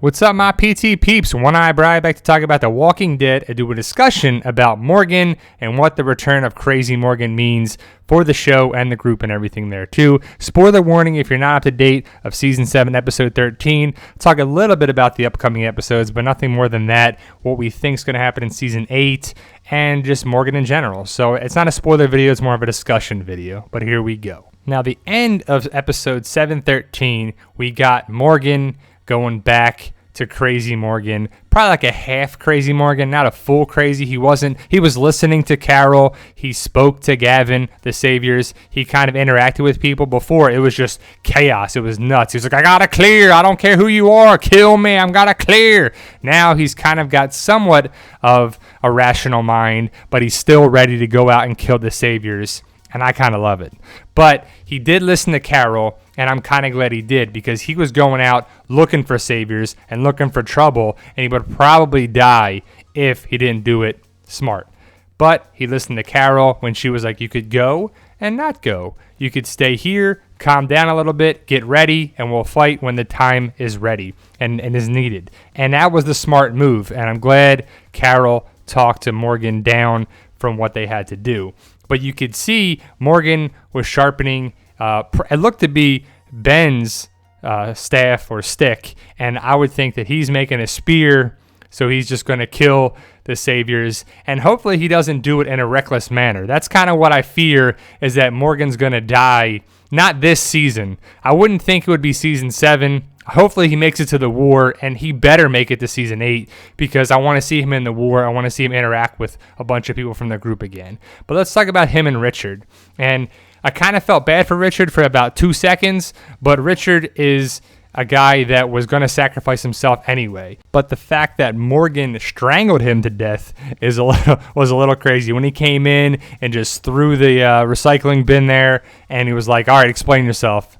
What's up, my PT peeps? One Eye Brian back to talk about The Walking Dead and do a discussion about Morgan and what the return of Crazy Morgan means for the show and the group and everything there too. Spoiler warning if you're not up to date of Season 7, Episode 13. Talk a little bit about the upcoming episodes, but nothing more than that. What we think is going to happen in Season 8 and just Morgan in general. So it's not a spoiler video, it's more of a discussion video, but here we go. Now, the end of Episode 713, we got Morgan going back to Crazy Morgan, probably like a half Crazy Morgan, not a full crazy. He was listening to Carol. He spoke to Gavin, the Saviors. He kind of interacted with people. Before, it was just chaos. It was nuts. He was like, I gotta clear. I don't care who you are. Kill me. I'm gotta clear. Now he's kind of got somewhat of a rational mind, but he's still ready to go out and kill the Saviors. And I kind of love it. But he did listen to Carol, and I'm kind of glad he did, because he was going out looking for Saviors and looking for trouble, and he would probably die if he didn't do it smart. But he listened to Carol when she was like, you could go and not go. You could stay here, calm down a little bit, get ready, and we'll fight when the time is ready and is needed. And that was the smart move, and I'm glad Carol talked to Morgan down from what they had to do. But you could see Morgan was sharpening, it looked to be Ben's staff or stick, and I would think that he's making a spear, so he's just going to kill the Saviors, and hopefully he doesn't do it in a reckless manner. That's kind of what I fear, is that Morgan's going to die, not this season. I wouldn't think it would be Season 7. Hopefully he makes it to the war, and he better make it to Season 8, because I want to see him in the war. I want to see him interact with a bunch of people from the group again. But let's talk about him and Richard. And I kind of felt bad for Richard for about 2 seconds, but Richard is a guy that was going to sacrifice himself anyway. But the fact that Morgan strangled him to death was a little crazy. When he came in and just threw the recycling bin there, and he was like, all right, explain yourself.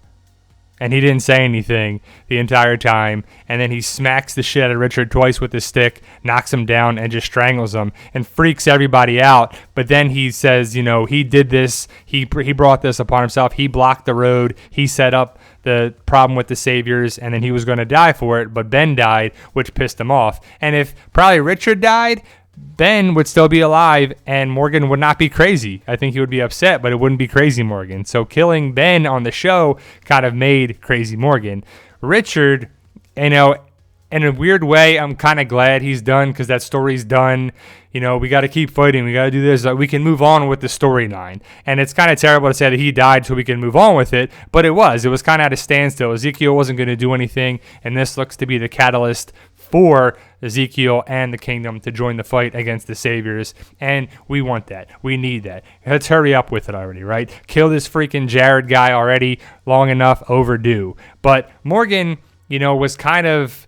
And he didn't say anything the entire time. And then he smacks the shit out of Richard twice with his stick, knocks him down, and just strangles him and freaks everybody out. But then he says, he did this. He brought this upon himself. He blocked the road. He set up the problem with the Saviors, and then he was going to die for it. But Ben died, which pissed him off. And if probably Richard died, Ben would still be alive, and Morgan would not be crazy. I think he would be upset, but it wouldn't be Crazy Morgan. So killing Ben on the show kind of made Crazy Morgan. Richard, in a weird way, I'm kind of glad he's done, because that story's done. We got to keep fighting. We got to do this. We can move on with the storyline. And it's kind of terrible to say that he died so we can move on with it, but it was kind of at a standstill. Ezekiel wasn't going to do anything, and this looks to be the catalyst for Ezekiel and the kingdom to join the fight against the Saviors, and we want that. We need that. Let's hurry up with it already, right? Kill this freaking Jared guy already. Long enough, overdue. But Morgan, was kind of,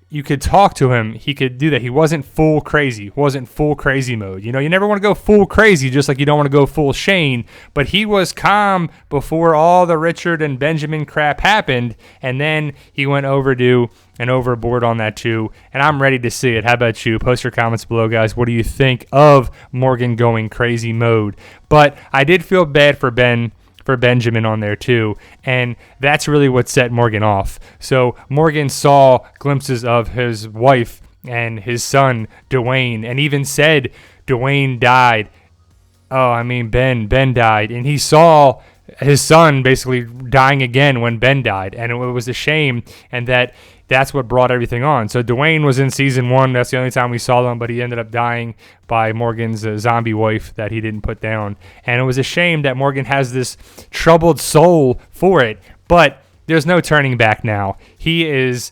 you could talk to him. He could do that. He wasn't full crazy. Wasn't full crazy mode. You never want to go full crazy, just like you don't want to go full Shane. But he was calm before all the Richard and Benjamin crap happened, and then he went overdue and overboard on that too. And I'm ready to see it. How about you? Post your comments below, guys. What do you think of Morgan going crazy mode? But I did feel bad for Benjamin on there too, and that's really what set Morgan off. So Morgan saw glimpses of his wife and his son Dwayne, and even said Dwayne died. Ben died, and he saw his son basically dying again when Ben died, and it was a shame, and that's what brought everything on. So Dwayne was in Season 1. That's the only time we saw him, but he ended up dying by Morgan's zombie wife that he didn't put down. And it was a shame that Morgan has this troubled soul for it, but there's no turning back now. He is,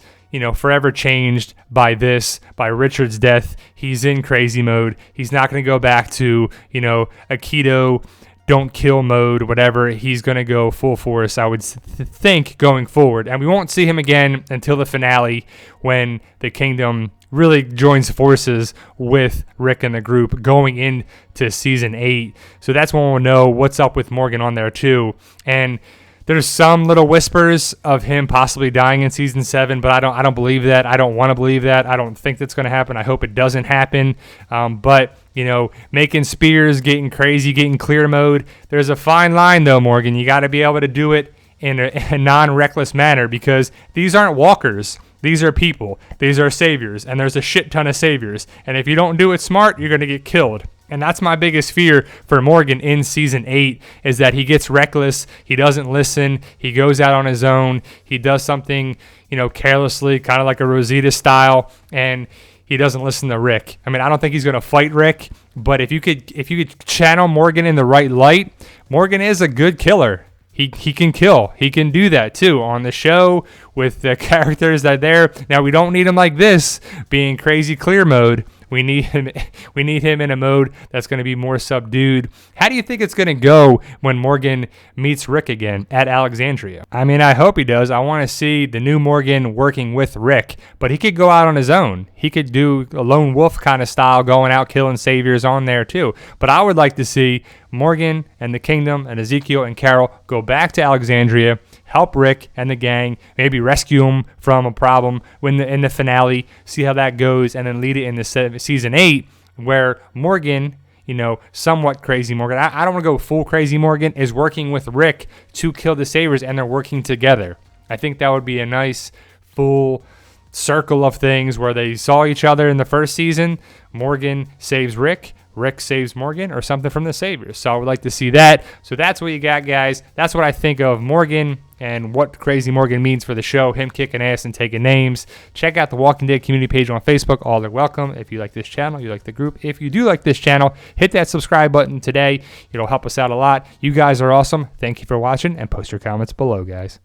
forever changed by Richard's death. He's in crazy mode. He's not going to go back to, a keto don't kill mode, whatever. He's going to go full force, I would think, going forward. And we won't see him again until the finale, when the kingdom really joins forces with Rick and the group going into Season 8. So that's when we'll know what's up with Morgan on there too. And there's some little whispers of him possibly dying in Season 7, but I don't believe that. I don't want to believe that. I don't think that's going to happen. I hope it doesn't happen. But making spears, getting crazy, getting clear mode. There's a fine line though, Morgan. You got to be able to do it in a non-reckless manner, because these aren't walkers. These are people. These are saviors. And there's a shit ton of saviors. And if you don't do it smart, you're going to get killed. And that's my biggest fear for Morgan in Season 8 is that he gets reckless. He doesn't listen. He goes out on his own. He does something, carelessly, kind of like a Rosita style. And he doesn't listen to Rick. I mean, I don't think he's going to fight Rick. But if you could channel Morgan in the right light, Morgan is a good killer. He can kill. He can do that too on the show with the characters that are there. Now we don't need him like this, being crazy clear mode. We need him in a mode that's going to be more subdued. How do you think it's going to go when Morgan meets Rick again at Alexandria? I mean, I hope he does. I want to see the new Morgan working with Rick, but he could go out on his own. He could do a lone wolf kind of style, going out killing saviors on there too. But I would like to see Morgan and the Kingdom and Ezekiel and Carol go back to Alexandria, help Rick and the gang, maybe rescue him from a problem in the finale, see how that goes, and then lead it into Season 8 where Morgan, somewhat crazy Morgan, I don't want to go full crazy Morgan, is working with Rick to kill the Sabres, and they're working together. I think that would be a nice full circle of things where they saw each other in the first season. Morgan saves Rick. Rick saves Morgan or something from the Saviors. So I would like to see that. So that's what you got, guys. That's what I think of Morgan and what Crazy Morgan means for the show, him kicking ass and taking names. Check out the Walking Dead community page on Facebook. All are welcome. If you like this channel, you like the group. If you do like this channel, hit that subscribe button today. It'll help us out a lot. You guys are awesome. Thank you for watching, and post your comments below, guys.